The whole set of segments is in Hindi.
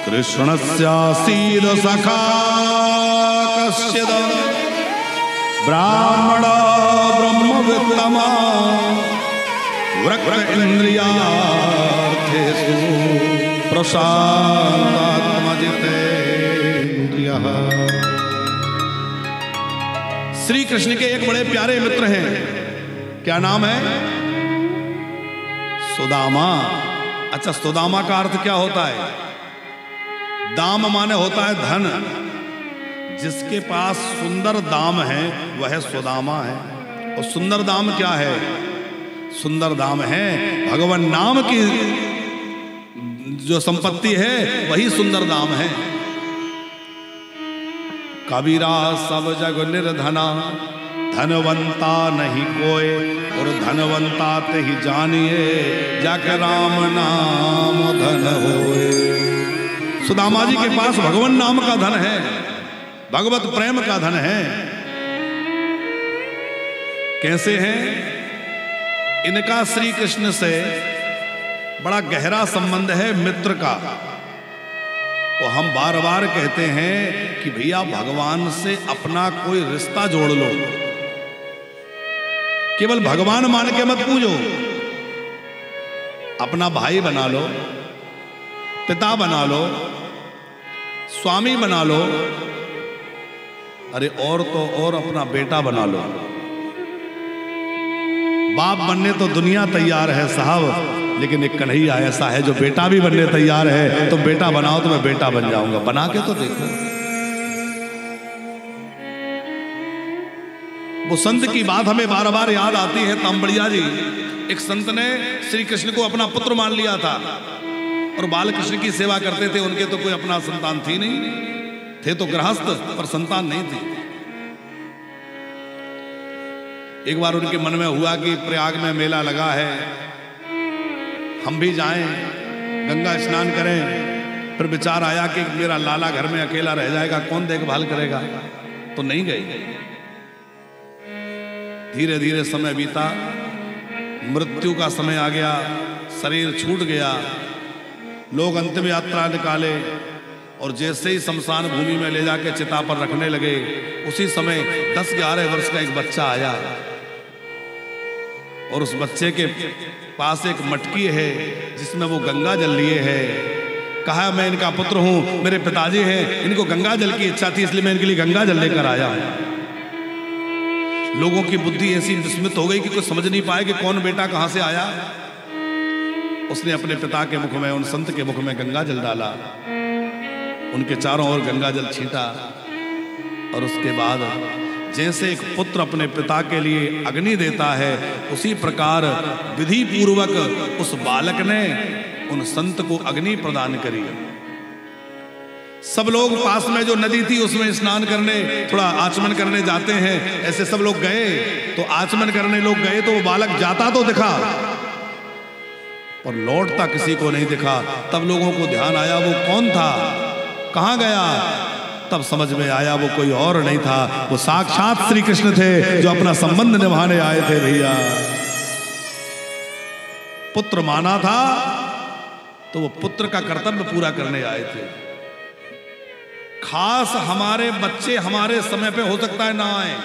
कृष्णस्यासीद सखा कश्चिद ब्राह्मण ब्रह्मवित्तमा वृक्क इंद्रियार्थेषु प्रशांतात्मजितेन्द्रियः। श्री कृष्ण के एक बड़े प्यारे मित्र हैं, क्या नाम है? सुदामा। अच्छा, सुदामा का अर्थ क्या होता है? दाम माने होता है धन। जिसके पास सुंदर दाम है वह सुदामा है। और सुंदर दाम क्या है? सुंदर दाम है भगवान नाम की जो संपत्ति है वही सुंदर दाम है। कबीरा सब जग निर्धना, धनवंता नहीं कोई, और धनवंता ते ही जानिए, जाके राम नाम धन होए। सुदामा जी के पास भगवान नाम का धन है, भगवत प्रेम का धन है। कैसे हैं? इनका श्री कृष्ण से बड़ा गहरा संबंध है, मित्र का। तो हम बार बार कहते हैं कि भैया भगवान से अपना कोई रिश्ता जोड़ लो। केवल भगवान मान के मत पूजो, अपना भाई बना लो, पिता बना लो, स्वामी बना लो, अरे और तो और अपना बेटा बना लो। बाप बनने तो दुनिया तैयार है साहब, लेकिन एक कन्हैया ऐसा है जो बेटा भी बनने तैयार है। तुम बेटा बनाओ तो मैं बेटा बन जाऊंगा। बना के तो देखो। वो संत की बात हमें बार बार याद आती है। तांबड़िया जी, एक संत ने श्री कृष्ण को अपना पुत्र मान लिया था और बाल कृष्ण की सेवा करते थे। उनके तो कोई अपना संतान थी नहीं, थे तो गृहस्थ, पर संतान नहीं थी। एक बार उनके मन में हुआ कि प्रयाग में मेला लगा है, हम भी जाएं, गंगा स्नान करें। फिर विचार आया कि मेरा लाला घर में अकेला रह जाएगा, कौन देखभाल करेगा, तो नहीं गई। धीरे धीरे समय बीता, मृत्यु का समय आ गया, शरीर छूट गया। लोग अंतिम यात्रा निकाले और जैसे ही शमशान भूमि में ले जाके चिता पर रखने लगे, उसी समय 10-11 वर्ष का एक बच्चा आया और उस बच्चे के पास एक मटकी है जिसमें वो गंगा जल लिए है। कहा मैं इनका पुत्र हूं, मेरे पिताजी हैं, इनको गंगा जल की इच्छा थी, इसलिए मैं इनके लिए गंगा जल लेकर आया हूं। लोगों की बुद्धि ऐसी विस्मित हो गई कि कोई समझ नहीं पाए कि कौन बेटा कहां से आया। उसने अपने पिता के मुख में, उन संत के मुख में गंगा जल डाला, उनके चारों ओर गंगा जल छींटा और उसके बाद जैसे एक पुत्र अपने पिता के लिए अग्नि देता है, उसी प्रकार विधि पूर्वक उस बालक ने उन संत को अग्नि प्रदान करी। सब लोग पास में जो नदी थी उसमें स्नान करने, थोड़ा आचमन करने जाते हैं। ऐसे सब लोग गए तो आचमन करने लोग गए तो वो बालक जाता तो दिखा और लौटता किसी को नहीं दिखा। तब लोगों को ध्यान आया वो कौन था, कहां गया। तब समझ में आया वो कोई और नहीं था, वो साक्षात श्री कृष्ण थे जो अपना संबंध निभाने आए थे। भैया पुत्र माना था तो वो पुत्र का कर्तव्य पूरा करने आए थे। खास हमारे बच्चे हमारे समय पे हो सकता है ना आए।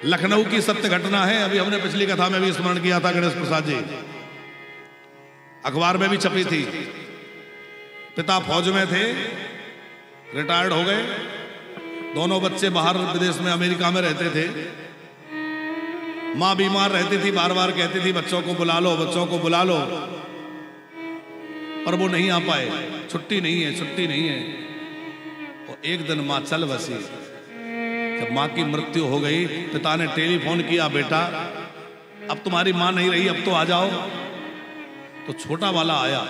लखनऊ की सत्य घटना है, अभी हमने पिछली कथा में भी स्मरण किया था। गणेश प्रसाद जी, अखबार में भी छपी थी। पिता फौज में थे, रिटायर्ड हो गए, दोनों बच्चे बाहर विदेश में अमेरिका में रहते थे। माँ बीमार रहती थी, बार बार कहती थी बच्चों को बुला लो, बच्चों को बुला लो, पर वो नहीं आ पाए। छुट्टी नहीं है, छुट्टी नहीं है। और एक दिन माँ चल बसी। जब माँ की मृत्यु हो गई, पिता ने टेलीफोन किया, बेटा अब तुम्हारी माँ नहीं रही, अब तो आ जाओ। तो छोटा वाला आया।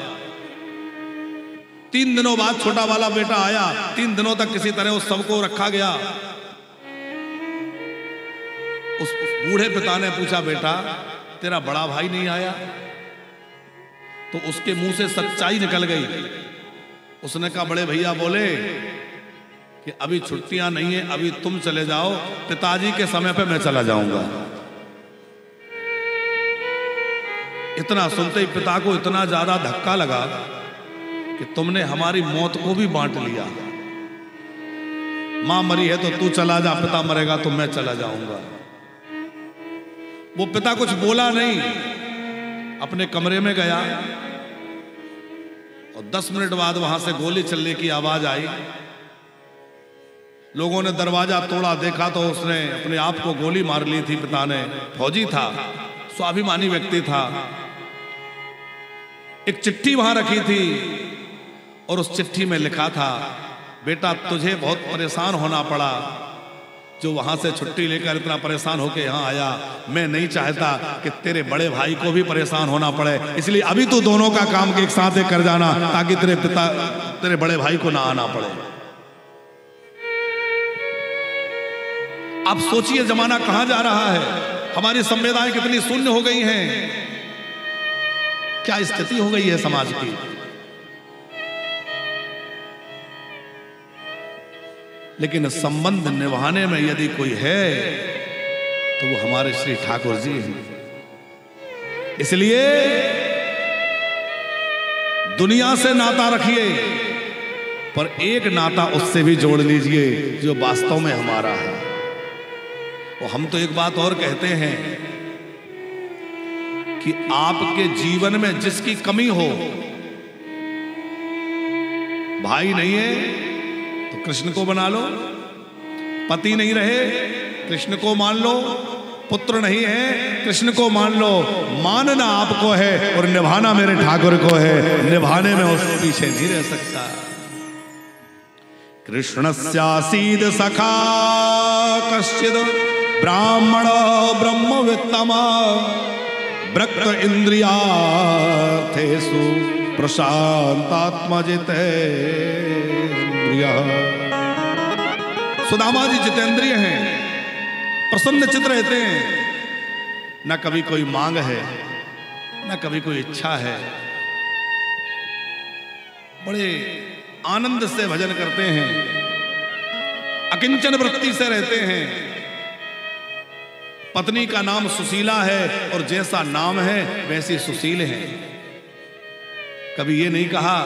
3 दिनों बाद छोटा वाला बेटा आया। 3 दिनों तक किसी तरह उस सबको रखा गया। उस बूढ़े पिता ने पूछा, बेटा तेरा बड़ा भाई नहीं आया? तो उसके मुंह से सच्चाई निकल गई। उसने कहा, बड़े भैया बोले कि अभी छुट्टियां नहीं है, अभी तुम चले जाओ, पिताजी के समय पे मैं चला जाऊंगा। इतना सुनते ही पिता को इतना ज्यादा धक्का लगा कि तुमने हमारी मौत को भी बांट लिया। मां मरी है तो तू चला जा, पिता मरेगा तो मैं चला जाऊंगा। वो पिता कुछ बोला नहीं, अपने कमरे में गया और 10 मिनट बाद वहां से गोली चलने की आवाज आई। लोगों ने दरवाजा तोड़ा, देखा तो उसने अपने आप को गोली मार ली थी पिता ने। फौजी था, स्वाभिमानी व्यक्ति था। एक चिट्ठी वहां रखी थी और उस चिट्ठी में लिखा था, बेटा तुझे बहुत परेशान होना पड़ा, जो वहां से छुट्टी लेकर इतना परेशान होकर यहां आया। मैं नहीं चाहता कि तेरे बड़े भाई को भी परेशान होना पड़े, इसलिए अभी तो दोनों का काम एक साथ कर जाना, ताकि तेरे बड़े भाई को ना आना पड़े। आप सोचिए जमाना कहां जा रहा है, हमारी संवेदनाएं कितनी शून्य हो गई हैं, क्या स्थिति हो गई है समाज की। लेकिन संबंध निभाने में यदि कोई है तो वो हमारे श्री ठाकुर जी हैं। इसलिए दुनिया से नाता रखिए, पर एक नाता उससे भी जोड़ लीजिए जो वास्तव में हमारा है। और हम तो एक बात और कहते हैं कि आपके जीवन में जिसकी कमी हो, भाई नहीं है तो कृष्ण को बना लो, पति नहीं रहे कृष्ण को मान लो, पुत्र नहीं है कृष्ण को मान लो। मानना आपको है और निभाना मेरे ठाकुर को है, निभाने में उसके पीछे नहीं रह सकता। कृष्णस्यासीद सखा कश्चिद ब्राह्मण ब्रह्मवित्तमा भक्त इंद्रियार्थेषु प्रशांतात्मा जितेन्द्रियः। सुदामा जी जितेंद्रिय हैं, प्रसन्न चित्त रहते हैं, न कभी कोई मांग है न कभी कोई इच्छा है, बड़े आनंद से भजन करते हैं, अकिंचन वृत्ति से रहते हैं। पत्नी का नाम सुशीला है और जैसा नाम है वैसी सुशील है। कभी ये नहीं कहा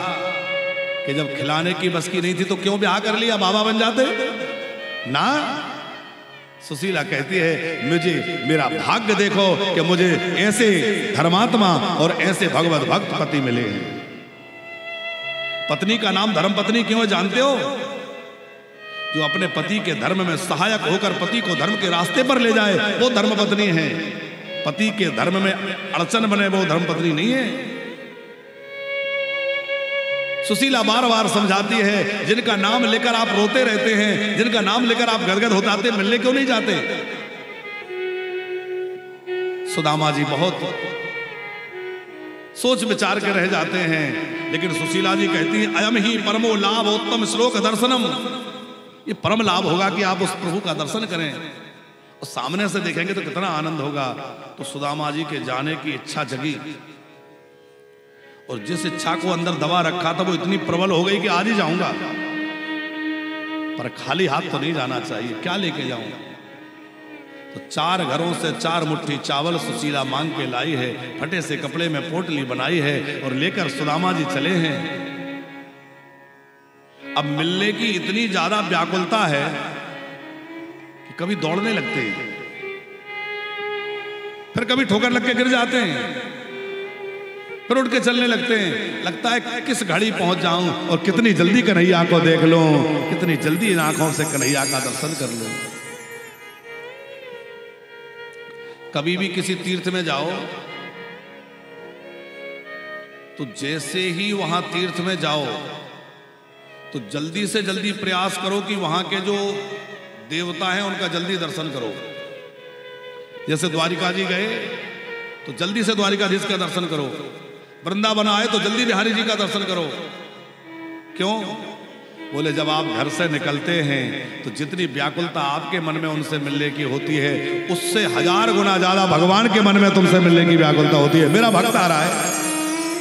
कि जब खिलाने की बस की नहीं थी तो क्यों ब्याह कर लिया, बाबा बन जाते ना। सुशीला कहती है मुझे मेरा भाग्य देखो कि मुझे ऐसे धर्मात्मा और ऐसे भगवत भक्त पति मिले हैं। पत्नी का नाम धर्मपत्नी क्यों जानते हो? जो अपने पति के धर्म में सहायक होकर पति को धर्म के रास्ते पर ले जाए वो धर्मपत्नी है। पति के धर्म में अड़चन बने वो धर्मपत्नी नहीं है। सुशीला बार बार समझाती है, जिनका नाम लेकर आप रोते रहते हैं, जिनका नाम लेकर आप गदगद होते, मिलने क्यों नहीं जाते? सुदामा जी बहुत सोच विचार के रह जाते हैं, लेकिन सुशीला जी कहती है अयम ही परमो लाभ उत्तम श्लोक दर्शनम। ये परम लाभ होगा कि आप उस प्रभु का दर्शन करें और सामने से देखेंगे तो कितना आनंद होगा। तो सुदामा जी के जाने की इच्छा जगी और जिस इच्छा को अंदर दबा रखा था वो इतनी प्रबल हो गई कि आज ही जाऊंगा, पर खाली हाथ तो नहीं जाना चाहिए, क्या लेके जाऊं? तो 4 घरों से 4 मुट्ठी चावल सुशीला मांग के लाई है, फटे से कपड़े में पोटली बनाई है और लेकर सुदामा जी चले हैं। अब मिलने की इतनी ज्यादा व्याकुलता है कि कभी दौड़ने लगते हैं, फिर कभी ठोकर लग के गिर जाते हैं, फिर उठ के चलने लगते हैं। लगता है किस घड़ी पहुंच जाऊं और कितनी जल्दी कन्हैया को देख लूं, कितनी जल्दी इन आंखों से कन्हैया का दर्शन कर लूं। कभी भी किसी तीर्थ में जाओ तो जैसे ही वहां तीर्थ में जाओ तो जल्दी से जल्दी प्रयास करो कि वहां के जो देवता हैं उनका जल्दी दर्शन करो। जैसे द्वारिका जी गए तो जल्दी से द्वारिकाधीश का दर्शन करो, वृंदावन आए तो जल्दी बिहारी जी का दर्शन करो। क्यों? बोले जब आप घर से निकलते हैं तो जितनी व्याकुलता आपके मन में उनसे मिलने की होती है उससे 1000 गुना ज्यादा भगवान के मन में तुमसे मिलने की व्याकुलता होती है। मेरा भक्त आ रहा है,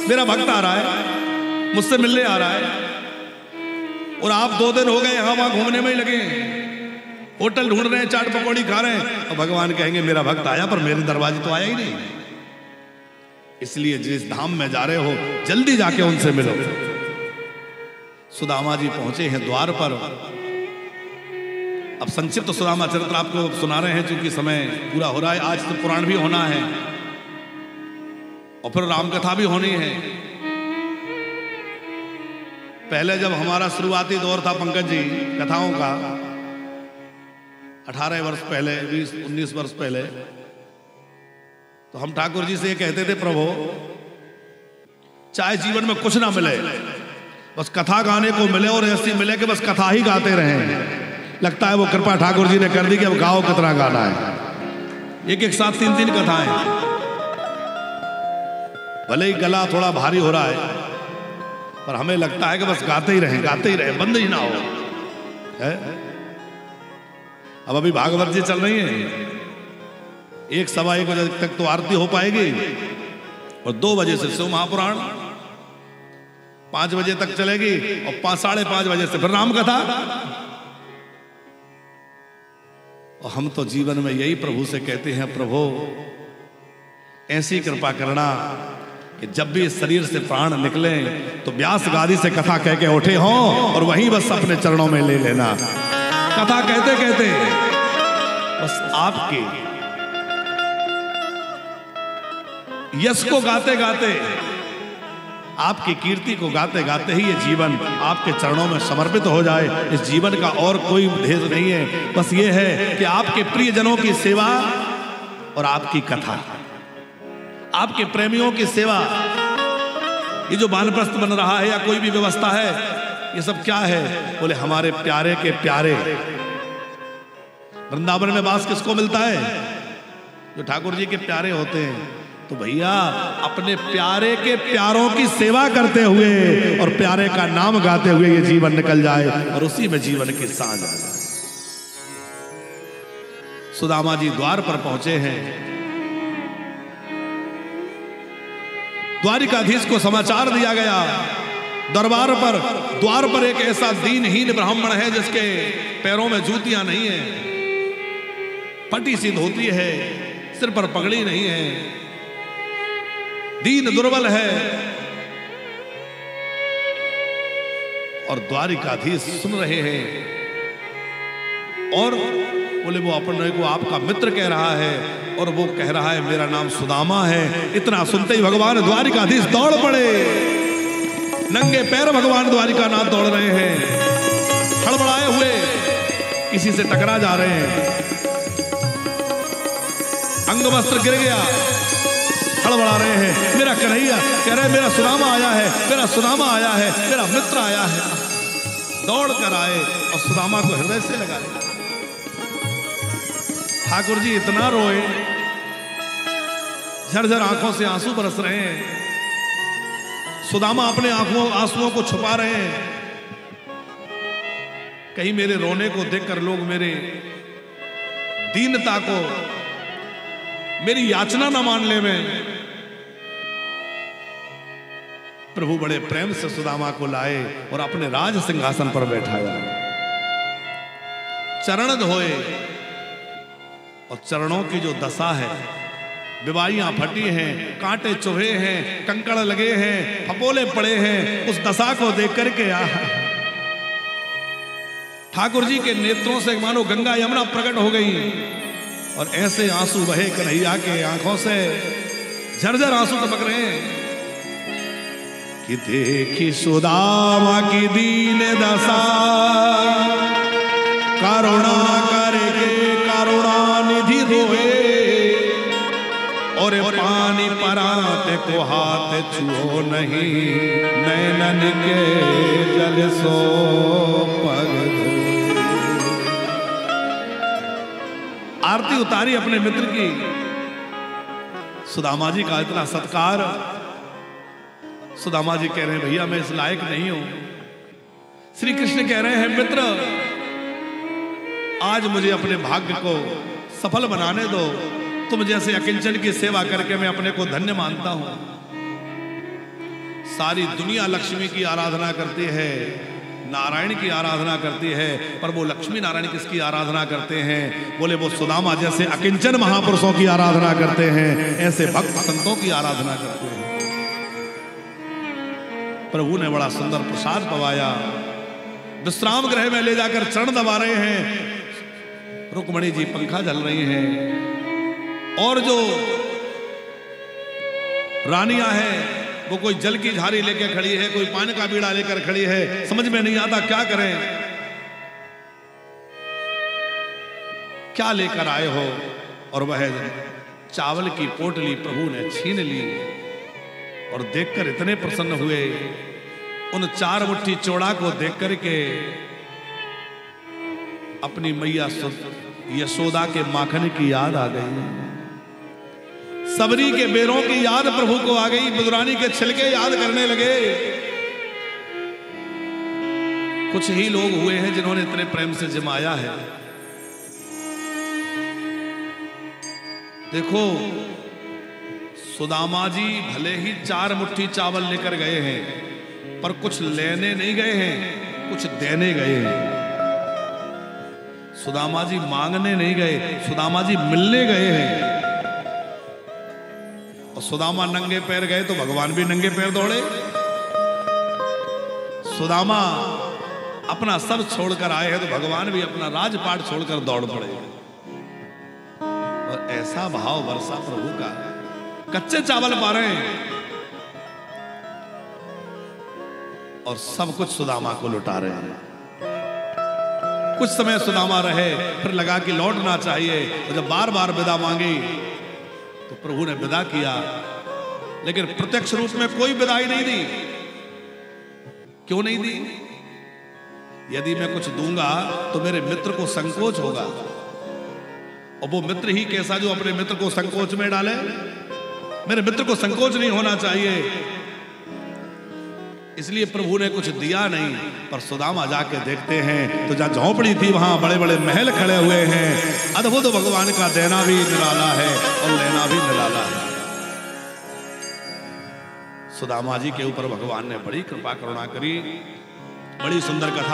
मेरा भक्त आ रहा है, मुझसे मिलने आ रहा है, और आप 2 दिन हो गए यहाँ वहां घूमने में ही लगे, होटल ढूंढ रहे हैं, चाट पकौड़ी खा रहे हैं, और भगवान कहेंगे मेरा भक्त आया पर मेरे दरवाजे तो आया ही नहीं। इसलिए जिस धाम में जा रहे हो जल्दी जाके उनसे मिलो। सुदामा जी पहुंचे हैं द्वार पर। अब संक्षिप्त सुदामा चरित्र आपको सुना रहे हैं, क्योंकि समय पूरा हो रहा है। आज तो पुराण भी होना है और फिर रामकथा भी होनी है। पहले जब हमारा शुरुआती दौर था पंकज जी कथाओं का, 18 वर्ष पहले, 20-19 वर्ष पहले, तो हम ठाकुर जी से ये कहते थे, प्रभु चाहे जीवन में कुछ ना मिले, बस कथा गाने को मिले और ऐसी मिले कि बस कथा ही गाते रहें। लगता है वो कृपा ठाकुर जी ने कर दी कि अब गाओ कितना गाना है। एक साथ 3 कथाएं। भले ही गला थोड़ा भारी हो रहा है, पर हमें लगता है कि बस गाते ही रहे, बंद ही ना हो है? अब अभी भागवत जी चल रही है, 1-1:15 बजे तक तो आरती हो पाएगी और 2 बजे से शिव महापुराण, 5 बजे तक चलेगी और 5-5:30 बजे से फिर राम कथा। और हम तो जीवन में यही प्रभु से कहते हैं, प्रभु ऐसी कृपा करना कि जब भी इस शरीर से प्राण निकले तो व्यास गादी से कथा कह के उठे हों और वहीं बस अपने चरणों में ले लेना। कथा कहते कहते बस आपके यश को गाते गाते, आपकी कीर्ति को गाते गाते ही ये जीवन आपके चरणों में समर्पित हो जाए। इस जीवन का और कोई उद्देश्य नहीं है, बस ये है कि आपके प्रियजनों की सेवा और आपकी कथा, आपके प्रेमियों की सेवा। ये जो वानप्रस्थ बन रहा है या कोई भी व्यवस्था है, ये सब क्या है? बोले हमारे प्यारे के प्यारे। वृंदावन में वास किसको मिलता है? जो ठाकुर जी के प्यारे होते हैं। तो भैया अपने प्यारे के प्यारों की सेवा करते हुए और प्यारे का नाम गाते हुए ये जीवन निकल जाए और उसी में जीवन की सांझ आ जाए। सुदामा जी द्वार पर पहुंचे हैं। द्वारिकाधीश को समाचार दिया गया, दरबार पर द्वार पर एक ऐसा दीनहीन ब्राह्मण है जिसके पैरों में जूतियां नहीं है, फटी सी धोती है, सिर पर पगड़ी नहीं है, दीन दुर्बल है। और द्वारिकाधीश सुन रहे हैं और बोले वो अपने को आपका मित्र कह रहा है और वो कह रहा है मेरा नाम सुदामा है। इतना सुनते ही भगवान द्वारिकाधीश दौड़ पड़े, नंगे पैर भगवान द्वारिकानाथ दौड़ रहे हैं, हड़बड़ाए हुए किसी से टकरा जा रहे हैं, अंग वस्त्र गिर गया, हड़बड़ा रहे हैं। मेरा कन्हैया कह रहे मेरा सुदामा आया है, मेरा सुदामा आया है, मेरा मित्र आया है। दौड़ कर आए और सुदामा को हृदय से लगा लिया। ठाकुर जी इतना रोए, झरझर आंखों से आंसू बरस रहे हैं। सुदामा अपने आंसुओं को छुपा रहे हैं। कहीं मेरे रोने को देखकर लोग मेरे दीनता को, मेरी याचना न मान ले। में प्रभु बड़े प्रेम से सुदामा को लाए और अपने राज सिंहासन पर बैठाया, चरण धोए और चरणों की जो दशा है, विवाहियां फटी हैं, कांटे चुभे हैं, कंकड़ लगे हैं, फपोले पड़े हैं, उस दशा को देख करके ठाकुर जी के नेत्रों से मानो गंगा यमुना प्रकट हो गई और ऐसे आंसू बहे कन्हैया के आंखों से, झरझर आंसू टपक रहे हैं कि देखी सुदामा की दीन दशा, करुणा करके करुणा निधि रोए और पानी परात को हाथ छुओ नहीं, नैनन के जल सो पग धोए। आरती उतारी अपने मित्र की। सुदामा जी का इतना सत्कार। सुदामा जी कह रहे हैं भैया मैं इस लायक नहीं हूं। श्री कृष्ण कह रहे हैं मित्र आज मुझे अपने भाग्य को सफल बनाने दो, तुम जैसे अकिंचन की सेवा करके मैं अपने को धन्य मानता हूं। सारी दुनिया लक्ष्मी की आराधना करती है, नारायण की आराधना करती है, पर वो लक्ष्मी नारायण किसकी आराधना करते हैं? बोले वो सुदामा जैसे अकिंचन महापुरुषों की आराधना करते हैं, ऐसे भक्त संतों की आराधना करते हैं। प्रभु ने बड़ा सुंदर प्रसाद पवाया, विश्राम गृह में ले जाकर चरण दबा रहे हैं। रुक्मणी जी पंखा झल रही हैं, और जो रानियां हैं वो कोई जल की झारी लेकर खड़ी है, कोई पानी का बीड़ा लेकर खड़ी है। समझ में नहीं आता क्या करें, क्या लेकर आए हो? और वह चावल की पोटली प्रभु ने छीन ली और देखकर इतने प्रसन्न हुए, उन 4 मुट्ठी चौड़ा को देख करके अपनी मैया यशोदा के माखन की याद आ गई, सबरी के बेरों की याद प्रभु को आ गई, बुदरानी के छिलके याद करने लगे। कुछ ही लोग हुए हैं जिन्होंने इतने प्रेम से जमाया है। देखो सुदामा जी भले ही 4 मुट्ठी चावल लेकर गए हैं, पर कुछ लेने नहीं गए हैं, कुछ देने गए हैं। सुदामा जी मांगने नहीं गए, सुदामा जी मिलने गए हैं। और सुदामा नंगे पैर गए तो भगवान भी नंगे पैर दौड़े। सुदामा अपना सब छोड़कर आए हैं तो भगवान भी अपना राजपाट छोड़कर दौड़ पड़े। और ऐसा भाव वर्षा प्रभु का, कच्चे चावल पा रहे हैं और सब कुछ सुदामा को लुटा रहे हैं। कुछ समय सुदामा रहे, फिर लगा कि लौटना चाहिए, और जब बार बार विदा मांगी तो प्रभु ने विदा किया, लेकिन प्रत्यक्ष रूप में कोई विदाई नहीं दी। क्यों नहीं दी? यदि मैं कुछ दूंगा तो मेरे मित्र को संकोच होगा, और वो मित्र ही कैसा जो अपने मित्र को संकोच में डाले। मेरे मित्र को संकोच नहीं होना चाहिए, इसलिए प्रभु ने कुछ दिया नहीं। पर सुदामा जाके देखते हैं तो जहां झोंपड़ी थी वहां बड़े बड़े महल खड़े हुए हैं। अद्भुत भगवान का देना भी निराला है और लेना भी निराला है। सुदामा जी के ऊपर भगवान ने बड़ी कृपा करुणा करी। बड़ी सुंदर कथा